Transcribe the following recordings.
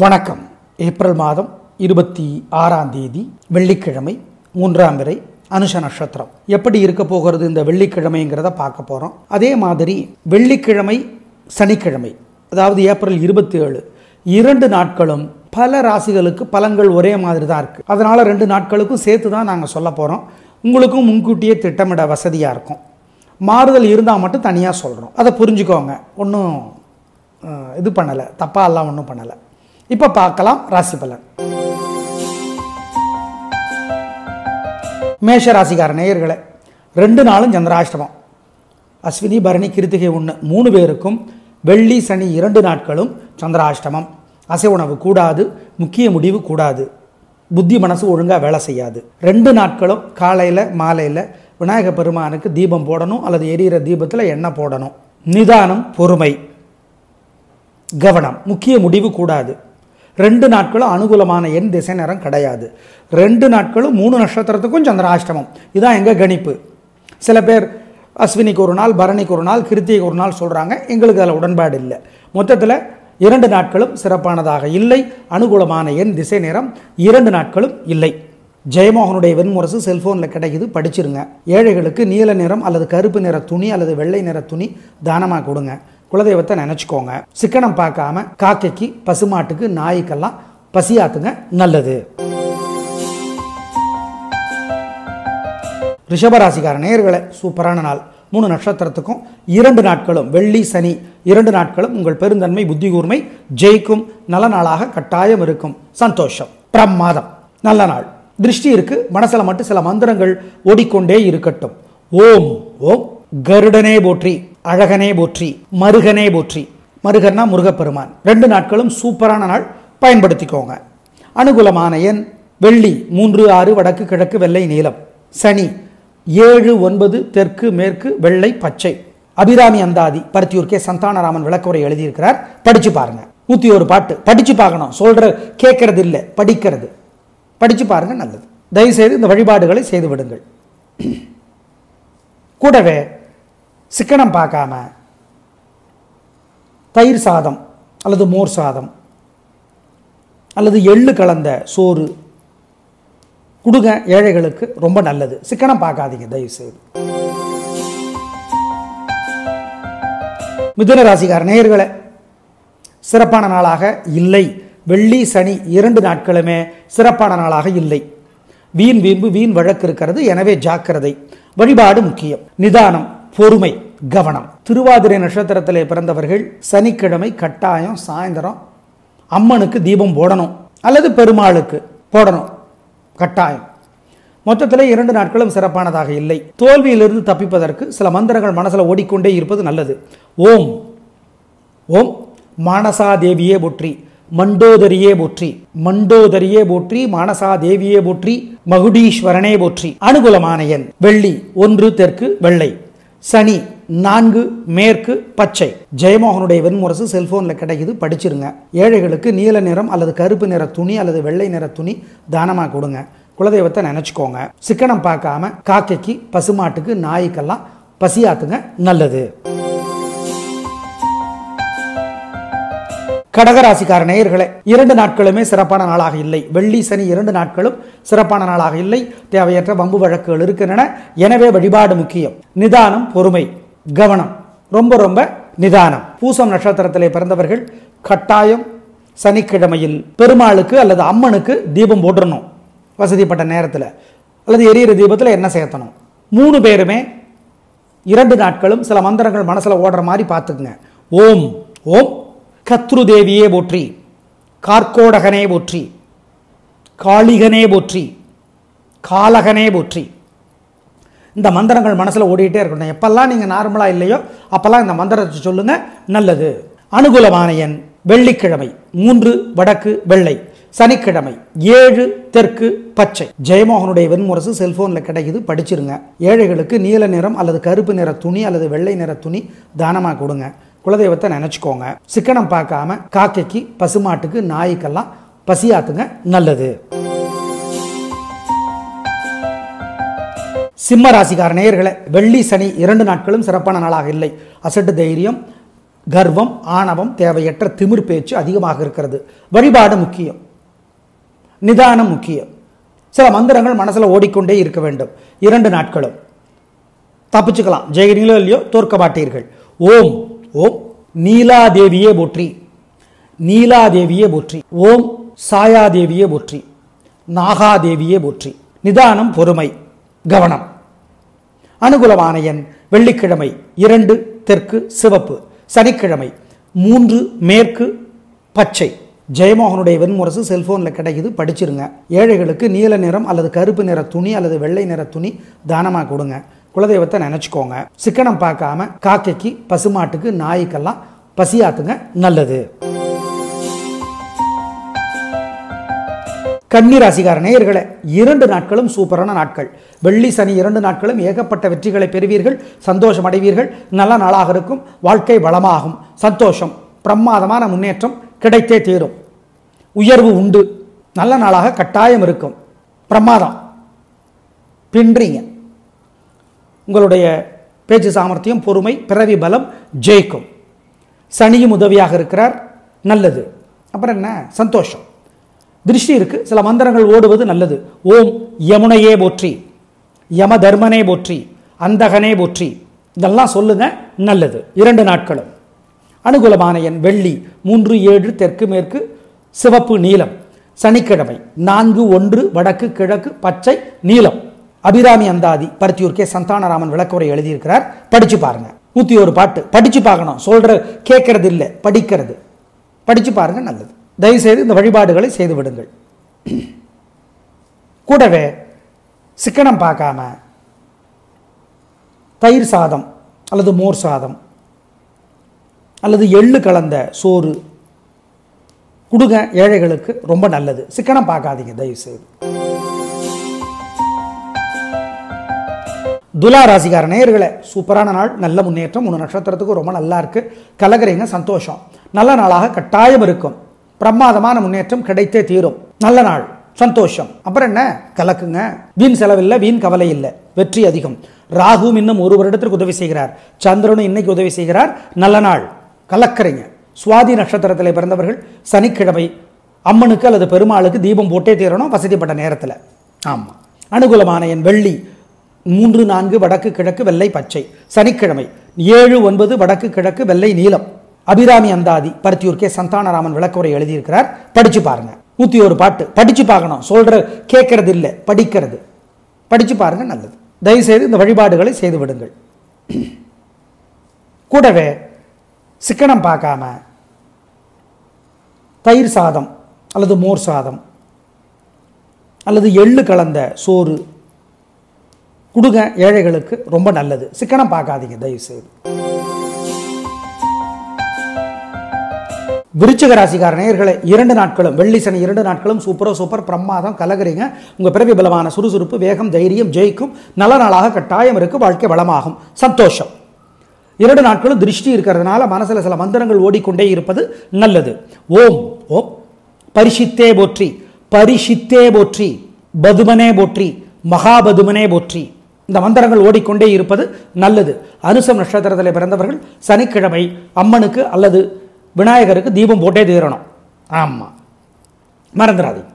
வணக்கம். ஏப்ரல் மாதம் 26ஆம் தேதி வெள்ளிக்கிழமை, 3ஆம் பிறை, அனுஷ நட்சத்திரம். எப்படி இருக்க போகிறது இந்த வெள்ளிக்கிழமைங்கிறத பார்க்க போகிறோம். அதே மாதிரி வெள்ளிக்கிழமை, சனிக்கிழமை, அதாவது ஏப்ரல் 27, 2 நாட்களும் பல ராசிகளுக்கு பலன்கள் ஒரே மாதிரி தான் இருக்குது. அதனால் 2 நாட்களுக்கும் சேர்த்து தான் நாங்கள் சொல்ல போகிறோம். உங்களுக்கும் முன்கூட்டியே திட்டமிட வசதியாக இருக்கும். மாறுதல் இருந்தால் மட்டும் தனியாக சொல்கிறோம். அதை புரிஞ்சுக்கோங்க. ஒன்றும் இது பண்ணலை, தப்பாலாம் ஒன்றும் பண்ணலை. இப்போ பார்க்கலாம் ராசி பலன். மேஷ ராசிக்கார நேயர்களே, 2 நாளும் சந்திராஷ்டமம். அஸ்வினி, பரணி, கிருத்திகை 1 3 பேருக்கும் வெள்ளி, சனி 2 நாட்களும் சந்திராஷ்டமம். அசை உணவு கூடாது, முக்கிய முடிவு கூடாது, புத்தி மனசு ஒழுங்காக வேலை செய்யாது. 2 நாட்களும் காலையில் மாலையில் விநாயக பெருமானுக்கு தீபம் போடணும், அல்லது எரியிற தீபத்தில் எண்ணெய் போடணும். நிதானம், பொறுமை, கவனம், முக்கிய முடிவு கூடாது. 2 நாட்களும் அனுகூலமான எண், திசை, நேரம் கிடையாது. 2 நாட்களும் 3 நட்சத்திரத்துக்கும் சந்திராஷ்டமம். இதுதான் எங்கள் கணிப்பு. சில பேர் அஸ்வினிக்கு ஒரு நாள், பரணிக்கு ஒரு நாள், கிருத்திகைக்கு ஒரு நாள் சொல்கிறாங்க. எங்களுக்கு அதில் உடன்பாடு இல்லை. மொத்தத்தில் 2 நாட்களும் சிறப்பானதாக இல்லை. அனுகூலமான எண், திசை, நேரம் 2 நாட்களும் இல்லை. ஜெயமோகனுடைய வெண்முரசு செல்ஃபோனில் கிடைக்குது, படிச்சிருங்க. ஏழைகளுக்கு நீல நிறம் அல்லது கருப்பு நிற துணி அல்லது வெள்ளை நிற துணி தானமாக கொடுங்க. குலதெய்வத்தை நினச்சிக்கோங்க. சிக்கனம் பார்க்காம காக்கைக்கு, பசுமாட்டுக்கு, நாய்க்கெல்லாம் பசியாத்துங்க, நல்லது. ரிஷபராசிக்கார நேயர்களே, சூப்பரான நாள். 3 நட்சத்திரத்துக்கும் 2 நாட்களும் வெள்ளி, சனி 2 நாட்களும் உங்கள் பெருந்தன்மை, புத்தி கூர்மை ஜெயிக்கும். நல்ல நாளாக கட்டாயம் இருக்கும். சந்தோஷம், பிரமாதம், நல்ல நாள். திருஷ்டி இருக்கு, மனசில் மட்டும் சில மந்திரங்கள் ஓடிக்கொண்டே இருக்கட்டும். ஓம் ஓம் கருடனே போற்றி, அழகனே போற்றி, மருகனே போற்றி. மருகன்னா முருகப்பெருமான். 2 நாட்களும் சூப்பரான நாள், பயன்படுத்திக்கோங்க. அனுகூலமான எண் வெள்ளி 3, 6, வடக்கு, கிழக்கு, வெள்ளை, நீலம். சனி 7, 9, தெற்கு, மேற்கு, வெள்ளை, பச்சை. அபிராமி அந்தாதி பருத்தியூர் கே சந்தானராமன் விளக்குரை எழுதியிருக்கிறார். படிச்சு பாருங்க. 101 பாட்டு படிச்சு பார்க்கணும். சொல்ற கேட்கறது இல்லை, படிக்கிறது. படிச்சு பாருங்க, நல்லது. தயவுசெய்து இந்த வழிபாடுகளை செய்து விடுங்கள். கூடவே சிக்கனம் பார்க்காம தயிர் சாதம் அல்லது மோர் சாதம் அல்லது எள்ளு கலந்த சோறு கொடுங்க. ஏழைகளுக்கு ரொம்ப நல்லது. சிக்கனம் பார்க்காதீங்க தயவுசெய்து. மிதுன ராசிக்கார நேயர்களே, சிறப்பான நாளாக இல்லை. வெள்ளி, சனி 2 நாட்களுமே சிறப்பான நாளாக இல்லை. வீண் வீம்பு, வீண் வழக்கு இருக்கிறது. எனவே ஜாக்கிரதை. வழிபாடு முக்கியம். நிதானம், பொறுமை, கவனம். திருவாதிரை நட்சத்திரத்திலே பிறந்தவர்கள் சனிக்கிழமை கட்டாயம் சாயந்தரம் அம்மனுக்கு தீபம் போடணும், அல்லது பெருமாளுக்கு போடணும், கட்டாயம். மொத்தத்தில் 2 நாட்களும் சிறப்பானதாக இல்லை. தோல்வியிலிருந்து தப்பிப்பதற்கு சில மந்திரங்கள் மனசில் ஓடிக்கொண்டே இருப்பது நல்லது. ஓம் ஓம் மானசா தேவியே போற்றி, மண்டோதரியே போற்றி, மண்டோதரியே போற்றி, மானசா தேவியே போற்றி, மகுடீஸ்வரனே போற்றி. அனுகூலமான எண் வெள்ளி 1, தெற்கு, வெள்ளை. சனி 4, மேற்கு, பச்சை. ஜெயமோகனுடைய வெண்முரசு செல்போனில் கிடைக்குது, படிச்சிருங்க. ஏழைகளுக்கு நீல நிறம் அல்லது கருப்பு நிற துணி அல்லது வெள்ளை நிற துணி தானமாக கொடுங்க. குலதெய்வத்தை நினைச்சுக்கோங்க. சிக்கனம் பார்க்காம காக்கைக்கு, பசுமாட்டுக்கு, நாய்க்கெல்லாம் பசியாத்துங்க, நல்லது. கடகராசிக்கார நேயர்களே, 2 நாட்களுமே சிறப்பான நாளாக இல்லை. வெள்ளி, சனி 2 நாட்களும் சிறப்பான நாளாக இல்லை. தேவையற்ற வம்பு வழக்குகள் இருக்கின்றன. எனவே வழிபாடு முக்கியம். நிதானம், பொறுமை, கவனம், ரொம்ப ரொம்ப நிதானம். பூசம் நட்சத்திரத்திலே பிறந்தவர்கள் கட்டாயம் சனிக்கிழமையில் பெருமாளுக்கு அல்லது அம்மனுக்கு தீபம் போட்டுறணும். வசதிப்பட்ட நேரத்தில் அல்லது எரியிற தீபத்தில் என்ன சேர்த்தணும். 3 பேருமே 2 நாட்களும் சில மந்திரங்கள் மனசில் ஓடுற மாதிரி பார்த்துக்குங்க. ஓம் ஓம் கத்ரு தேவியே போற்றி, கார்கோடகனே போற்றி, காளிகனே போற்றி, காலகனே போற்றி. இந்த மந்திரங்கள் மனசில் ஓடிட்டே இருக்கணும். எப்பெல்லாம் நீங்கள் நார்மலாக இல்லையோ அப்பெல்லாம் இந்த மந்திரத்தை சொல்லுங்க, நல்லது. அனுகூலமான எண் வெள்ளிக்கிழமை 3, வடக்கு, வெள்ளை. சனிக்கிழமை 7, தெற்கு, பச்சை. ஜெயமோகனுடைய வெண்முரசு செல்போனில் கிடைக்குது, படிச்சிருங்க. ஏழைகளுக்கு நீல நிறம் அல்லது கருப்பு நிற துணி அல்லது வெள்ளை நிற துணி தானமாக கொடுங்க. குலதெய்வத்தை நினைச்சுக்கோங்க. சிக்கனம் பார்க்காம காக்கைக்கு, பசுமாட்டுக்கு, நாய்க்கெல்லாம் பசியாத்துங்க, நல்லது. சிம்ம ராசிக்கார நேயர்களே, வெள்ளி, சனி 2 நாட்களும் சிறப்பான நாளாக இல்லை. அசட்டு தைரியம், கர்வம், ஆணவம், தேவையற்ற திமிர் பேச்சு அதிகமாக இருக்கிறது. வழிபாடு முக்கியம், நிதானம் முக்கியம். சில மந்திரங்கள் மனசில் ஓடிக்கொண்டே இருக்க வேண்டும். 2 நாட்களும் தப்பிச்சுக்கலாம். ஜெயினீங்களோ இல்லையோ தோற்க மாட்டீர்கள். ஓம் ஓம் நீலாதேவியே போற்றி, நீலாதேவியே போற்றி. ஓம் சாயாதேவியே போற்றி, நாகாதேவியே போற்றி. நிதானம், பொறுமை, கவனம். அனுகூலமான எண் வெள்ளிக்கிழமை 2 தெற்கு சிவப்பு, சனிக்கிழமை 3 மேற்கு பச்சை. ஜெயமோகனுடைய வெண்முரசு செல்போனில் கிடைக்குது, படிச்சிருங்க. ஏழைகளுக்கு நீல நிறம் அல்லது கருப்பு நிற துணி அல்லது வெள்ளை நிற துணி தானமாக கொடுங்க. குலதெய்வத்தை நினைச்சுக்கோங்க. சிக்கனம் பார்க்காம காக்கைக்கு, பசுமாட்டுக்கு, நாய்க்கெல்லாம் பசியாத்துங்க, நல்லது. கன்னி ராசிக்கார நேயர்களே, 2 நாட்களும் சூப்பரான நாட்கள். வெள்ளி சனி 2 நாட்களும் ஏகப்பட்ட வெற்றிகளை பெறுவீர்கள், சந்தோஷம் அடைவீர்கள். நல்ல நாளாக இருக்கும். வாழ்க்கை வளமாகும். சந்தோஷம், பிரமாதமான முன்னேற்றம் கிடைத்தே தீரும். உயர்வு உண்டு. நல்ல நாளாக கட்டாயம் இருக்கும். பிரமாதம், பின்றீங்க. உங்களுடைய பேச்சு சாமர்த்தியம், பொறுமை, பிறவி பலம் ஜெயிக்கும். சனியும் உதவியாக இருக்கிறார், நல்லது. அப்புறம் என்ன, சந்தோஷம். திருஷ்டி இருக்கு, சில மந்திரங்கள் ஓடுவது நல்லது. ஓம் யமுனையே போற்றி, யம தர்மனே போற்றி, அந்தகனே போற்றி. இதெல்லாம் சொல்லுங்க, நல்லது. 2 நாட்களும். அனுகூலமான எண் வெள்ளி 3 7 தெற்கு மேற்கு சிவப்பு நீலம். சனிக்கிழமை 4 1 வடக்கு கிழக்கு பச்சை நீலம். அபிராமி அந்தாதி பருத்தியூர் கே சந்தானராமன் விளக்குரை எழுதியிருக்கிறார், படிச்சு பாருங்க. 101 பாட்டு படிச்சு பார்க்கணும். சொல்ற கேட்கறது இல்லை, படிக்கிறது. படிச்சு பாருங்க, நல்லது. தயவுசெய்து இந்த வழிபாடுகளை செய்து விடுங்கள். கூடவே சிக்கனம் பார்க்காம தயிர் சாதம் அல்லது மோர் சாதம் அல்லது எள்ளு கலந்த சோறு கொடுங்க. ஏழைகளுக்கு ரொம்ப நல்லது. சிக்கனம் பார்க்காதீங்க தயவுசெய்து. துலா ராசிக்கார நேயர்களே, சூப்பரான நாள், நல்ல முன்னேற்றம். 3 நட்சத்திரத்துக்கு ரொம்ப நல்லா இருக்கு. கலகரைங்க, சந்தோஷம். நல்ல நாளாக கட்டாயம் இருக்கும். பிரமாதமான முன்னேற்றம் கிடைத்தே தீரும். நல்ல நாள், சந்தோஷம். அப்புறம் என்ன, கலக்குங்க. வீண் செலவில்லை, வீண் கவலை இல்லை, வெற்றி அதிகம். ராகுவும் இன்னும் 1 வருடத்திற்கு உதவி செய்கிறார். சந்திரனும் இன்னைக்கு உதவி செய்கிறார். நல்ல நாள், கலக்கரைங்க. சுவாதி நட்சத்திரத்தில் பிறந்தவர்கள் சனிக்கிழமை அம்மனுக்கு அல்லது பெருமாளுக்கு தீபம் போட்டே தீரணும், வசதிப்பட்ட நேரத்தில். ஆமாம். அனுகூலமான எண் வெள்ளி 3 4 வடக்கு கிழக்கு வெள்ளை பச்சை. சனிக்கிழமை 7 9 வடக்கு கிழக்கு வெள்ளை நீலம். அபிராமி அந்தாதி பருத்தியூர் கே சந்தானராமன் விளக்குரை எழுதியிருக்கிறார், படிச்சு பாருங்க. 101 பாட்டு படிச்சு பார்க்கணும். சொல்ற கேட்கறது இல்லை, படிக்கிறது. படிச்சு பாருங்க, நல்லது. தயவுசெய்து இந்த வழிபாடுகளை செய்து விடுங்கள். கூடவே சிக்கனம் பார்க்காம தயிர் சாதம் அல்லது மோர் சாதம் அல்லது எள்ளு கலந்த சோறு கொடுங்க. ஏழைகளுக்கு ரொம்ப நல்லது. சிக்கனம் பார்க்காதீங்க தயவுசெய்து. விருச்சிக ராசிக்கார நேயர்களே, 2 நாட்களும் வெள்ளி சனி 2 நாட்களும் சூப்பர் பிரமாதம், கலகரிங்க. உங்க பிறவி பலமான சுறுசுறுப்பு, வேகம், தைரியம் ஜெயிக்கும். நல்ல நாளாக கட்டாயம் இருக்கு. வாழ்க்கை வளமாகும். சந்தோஷம். 2 நாட்களும் திருஷ்டி இருக்கிறதுனால மனசுல சில மந்திரங்கள் ஓடிக்கொண்டே இருப்பது நல்லது. ஓம் ஓம் பரிசித்தே போற்றி, பரிசித்தே போற்றி, பதுமனே போற்றி, மகாபதுமனே போற்றி. இந்த மந்திரங்கள் ஓடிக்கொண்டே இருப்பது நல்லது. அனுசம் நட்சத்திரத்தில் பிறந்தவர்கள் சனிக்கிழமை அம்மனுக்கு அல்லது விநாயகருக்கு தீபம் போட்டே தீரணும். ஆமாம், மறந்துடாதீங்க.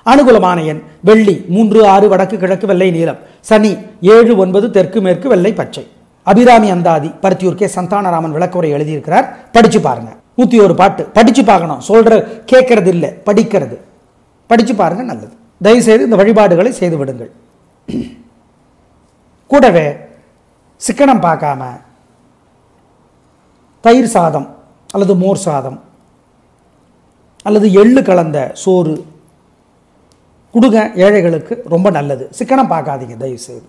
அனுகூலமான எண் வெள்ளி 3 6 வடக்கு கிழக்கு வெள்ளை நீலம். சனி 7 9 தெற்கு மேற்கு வெள்ளை பச்சை. அபிராமி அந்தாதி பருத்தியூர் கே சந்தானராமன் விளக்குரை எழுதியிருக்கிறார், படிச்சு பாருங்க. 101 பாட்டு படிச்சு பார்க்கணும். சொல்ற கேட்கறது இல்லை, படிக்கிறது. படிச்சு பாருங்க, நல்லது. தயவுசெய்து இந்த வழிபாடுகளை செய்து விடுங்கள். கூடவே சிக்கனம் பார்க்காம தயிர் சாதம் அல்லது மோர் சாதம் அல்லது எள்ளு கலந்த சோறு கொடுங்க. ஏழைகளுக்கு ரொம்ப நல்லது. சிக்கனம் பார்க்காதீங்க தயவுசெய்து.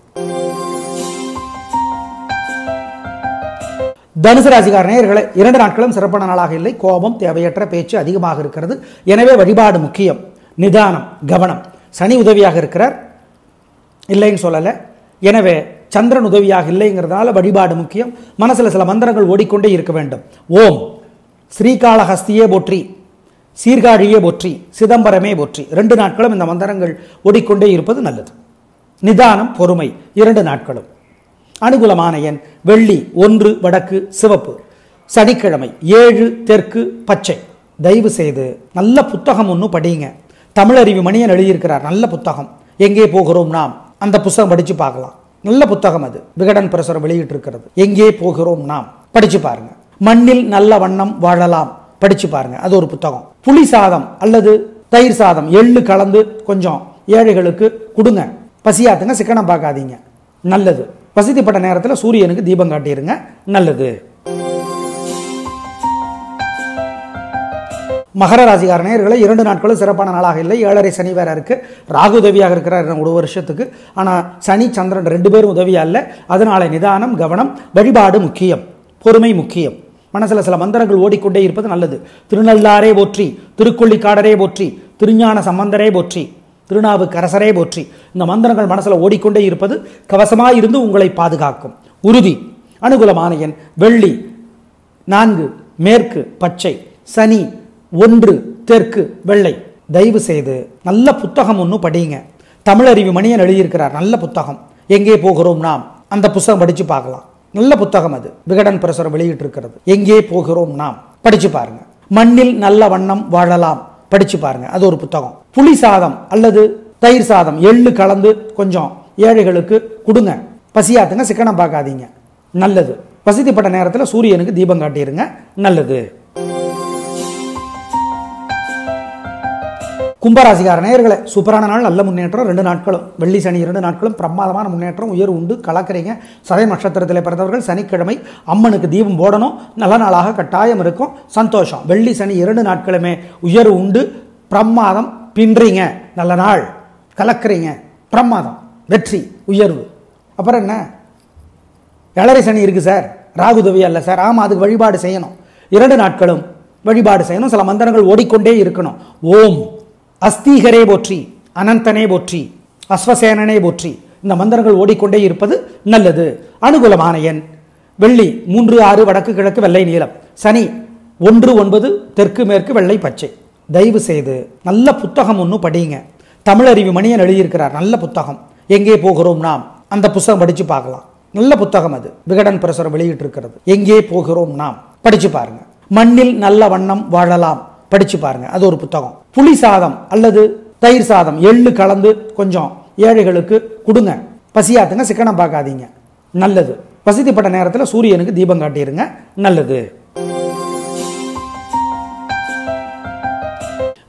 தனுசு ராசிக்கார நேயர்களே, 2 நாட்களும் சிறப்பான நாளாக இல்லை. கோபம், தேவையற்ற பேச்சு அதிகமாக இருக்கிறது. எனவே வழிபாடு முக்கியம், நிதானம், கவனம். சனி உதவியாக இருக்கிறார், இல்லைன்னு சொல்லலை. எனவே சந்திரன் உதவியாக இல்லைங்கிறதுனால வழிபாடு முக்கியம். மனசுல சில மந்திரங்கள் ஓடிக்கொண்டே இருக்க வேண்டும். ஓம் ஸ்ரீகாளஹஸ்தியே போற்றி, சீர்காழியே போற்றி, சிதம்பரமே போற்றி. 2 நாட்களும் இந்த மந்திரங்கள் ஓடிக்கொண்டே இருப்பது நல்லது. நிதானம், பொறுமை 2 நாட்களும். அனுகூலமான எண் வெள்ளி 1 வடக்கு சிவப்பு. சனிக்கிழமை 7 தெற்கு பச்சை. தயவு செய்து நல்ல புத்தகம் ஒன்று படிங்க. தமிழறிவு மணியன் எழுதியிருக்கிறார், நல்ல புத்தகம். எங்கே போகிறோம் நாம், அந்த புத்தகம் படிச்சு பார்க்கலாம். நல்ல புத்தகம் அது, விகடன் பிரசுரம் வெளியிட்டு இருக்கிறது. எங்கே போகிறோம் நாம் படிச்சு பாருங்க. மண்ணில் நல்ல வண்ணம் வாழலாம் படிச்சு பாருங்க, அது ஒரு புத்தகம். புளி சாதம் அல்லது தயிர் சாதம் எள்ளு கலந்து கொஞ்சம் ஏழைகளுக்கு கொடுங்க, பசியாத்துங்க, சிக்கனம் பார்க்காதீங்க, நல்லது. வசதிப்பட்ட நேரத்தில் சூரியனுக்கு தீபம் காட்டிருங்க, நல்லது. மகர ராசிக்கார நேயர்களை 2 நாட்களும் சிறப்பான நாளாக இல்லை. 7.5 சனி வேற இருக்கு. ராகு உதவியாக இருக்கிறார் ஒரு வருஷத்துக்கு. ஆனால் சனி சந்திரன் 2 பேரும் உதவியா இல்லை. அதனால நிதானம், கவனம், வழிபாடு முக்கியம், பொறுமை முக்கியம். மனசில் சில மந்திரங்கள் ஓடிக்கொண்டே இருப்பது நல்லது. திருநள்ளாரே போற்றி, திருக்கொள்ளிக்காடரே போற்றி, திருஞான சம்பந்தரே போற்றி, திருநாவுக்கரசரே போற்றி. இந்த மந்திரங்கள் மனசில் ஓடிக்கொண்டே இருப்பது கவசமாக இருந்து உங்களை பாதுகாக்கும். உறுதி. அனுகூலமான எண் வெள்ளி 4 மேற்கு பச்சை. சனி 1 தெற்கு வெள்ளை. தயவு செய்து நல்ல புத்தகம் ஒன்று படிங்க. தமிழறிவு மணியன் எழுதியிருக்கிறார், நல்ல புத்தகம். எங்கே போகிறோம் நாம், அந்த புத்தகம் படிச்சு பார்க்கலாம். நல்ல புத்தகம் அது, விகடன் பிரசுரம் வெளியிட்டு இருக்கிறது. எங்கே போகிறோம் நாம் படிச்சு பாருங்க. மண்ணில் நல்ல வண்ணம் வாழலாம் படிச்சு பாருங்க, அது ஒரு புத்தகம். புளி சாதம் அல்லது தயிர் சாதம் எள்ளு கலந்து கொஞ்சம் ஏழைகளுக்கு கொடுங்க, பசியாத்துங்க, சிக்கனம் பார்க்காதீங்க, நல்லது. வசதிப்பட்ட நேரத்தில் சூரியனுக்கு தீபம் காட்டிருங்க, நல்லது. கும்பராசிக்கார நேயர்களே, சூப்பரான நாள், நல்ல முன்னேற்றம். 2 நாட்களும் வெள்ளி சனி 2 நாட்களும் பிரமாதமான முன்னேற்றம், உயர்வு உண்டு, கலக்கிறீங்க. சதய நட்சத்திரத்தில் பிறந்தவர்கள் சனிக்கிழமை அம்மனுக்கு தீபம் போடணும், நல்ல நாளாக கட்டாயம் இருக்கும், சந்தோஷம். வெள்ளி சனி 2 நாட்களுமே உயர்வு உண்டு, பிரமாதம், பின்றீங்க, நல்ல நாள், கலக்கிறீங்க, பிரமாதம், வெற்றி, உயர்வு. அப்புறம் என்ன, 7.5 சனி இருக்கு சார், ராகு உதவியா இல்லை சார். ஆமாம், அதுக்கு வழிபாடு செய்யணும். 2 நாட்களும் வழிபாடு செய்யணும், சில மந்திரங்கள் ஓடிக்கொண்டே இருக்கணும். ஓம் அஸ்தீகரே போற்றி, அனந்தனே போற்றி, அஸ்வசேனனே போற்றி. இந்த மந்திரங்கள் ஓடிக்கொண்டே இருப்பது நல்லது. அனுகூலமான எண் வெள்ளி 3 6 வடக்கு கிழக்கு வெள்ளை நீலம். சனி 1 9 தெற்கு மேற்கு வெள்ளை பச்சை. தயவு செய்து நல்ல புத்தகம் ஒன்று படிங்க. தமிழறிவு மணியன் எழுதியிருக்கிறார், நல்ல புத்தகம். எங்கே போகிறோம் நாம், அந்த புத்தகம் படிச்சு பார்க்கலாம். நல்ல புத்தகம் அது, விகடன் பிரசுரம் வெளியிட்டு இருக்கிறது. எங்கே போகிறோம் நாம் படிச்சு பாருங்க. மண்ணில் நல்ல வண்ணம் வாழலாம் படிச்சு பாருங்க, அது ஒரு புத்தகம். புளி சாதம் அல்லது தயிர் சாதம் எள்ளு கலந்து கொஞ்சம் ஏழைகளுக்கு கொடுங்க, பசியாத்துங்க, சிக்கனம் பார்க்காதீங்க, நல்லது. வசதிப்பட்ட நேரத்தில் சூரியனுக்கு தீபம் காட்டிருங்க, நல்லது.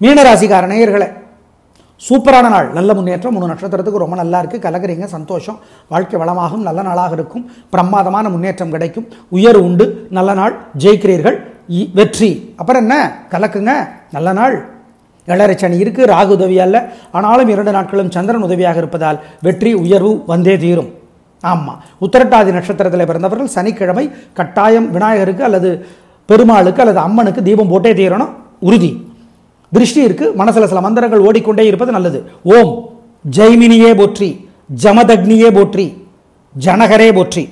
மீனராசிக்கார நேயர்களே, சூப்பரான நாள், நல்ல முன்னேற்றம். 3 நட்சத்திரத்துக்கு ரொம்ப நல்லா இருக்கு, கலக்கிறீங்க, சந்தோஷம். வாழ்க்கை வளமாகும், நல்ல நாளாக இருக்கும், பிரமாதமான முன்னேற்றம் கிடைக்கும், உயர்வு உண்டு, நல்ல நாள், ஜெயிக்கிறீர்கள், வெற்றி. அப்புறம் என்ன, கலக்குங்க, நல்ல நாள். 7.5 சனி இருக்கு, ராகு உதவியா இல்லை. ஆனாலும் 2 நாட்களும் சந்திரன் உதவியாக இருப்பதால் வெற்றி, உயர்வு வந்தே தீரும். ஆமாம், உத்திரட்டாதி நட்சத்திரத்தில் பிறந்தவர்கள் சனிக்கிழமை கட்டாயம் விநாயகருக்கு அல்லது பெருமாளுக்கு அல்லது அம்மனுக்கு தீபம் போட்டே தீரணும், உறுதி. திருஷ்டி இருக்கு, மனசில் சில மந்திரங்கள் ஓடிக்கொண்டே இருப்பது நல்லது. ஓம் ஜெய்மினியே போற்றி, ஜமதக்னியே போற்றி, ஜனகரே போற்றி.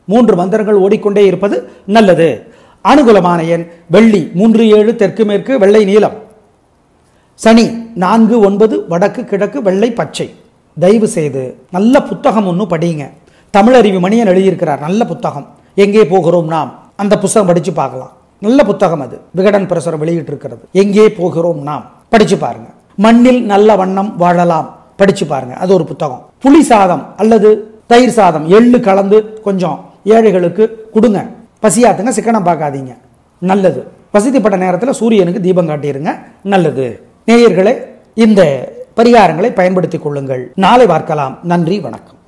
3 மந்திரங்கள் ஓடிக்கொண்டே இருப்பது நல்லது. அனுகூலமான எண் வெள்ளி 3 7 தெற்கு மேற்கு வெள்ளை நீலம். சனி 4 9 வடக்கு கிழக்கு வெள்ளை பச்சை. தயவு செய்து நல்ல புத்தகம் ஒன்று படிங்க. தமிழறிவு மணியன் எழுதியிருக்கிறார், நல்ல புத்தகம். எங்கே போகிறோம் நாம், அந்த புத்தகம் படிச்சு பார்க்கலாம். நல்ல புத்தகம் அது, விகடன் பிரசுரம் வெளியிட்டு இருக்கிறது. எங்கே போகிறோம் நாம் படிச்சு பாருங்க. மண்ணில் நல்ல வண்ணம் வாழலாம் படிச்சு பாருங்க, அது ஒரு புத்தகம். புளி சாதம் அல்லது தயிர் சாதம் எள்ளு கலந்து கொஞ்சம் ஏழைகளுக்கு கொடுங்க, பசியாத்துங்க, சிக்கனம் பார்க்காதீங்க, நல்லது. வசதிப்பட்ட நேரத்தில் சூரியனுக்கு தீபம் காட்டிருங்க, நல்லது. நேயர்களே, இந்த பரிகாரங்களை பயன்படுத்திக் கொள்ளுங்கள். நாளை பார்க்கலாம். நன்றி, வணக்கம்.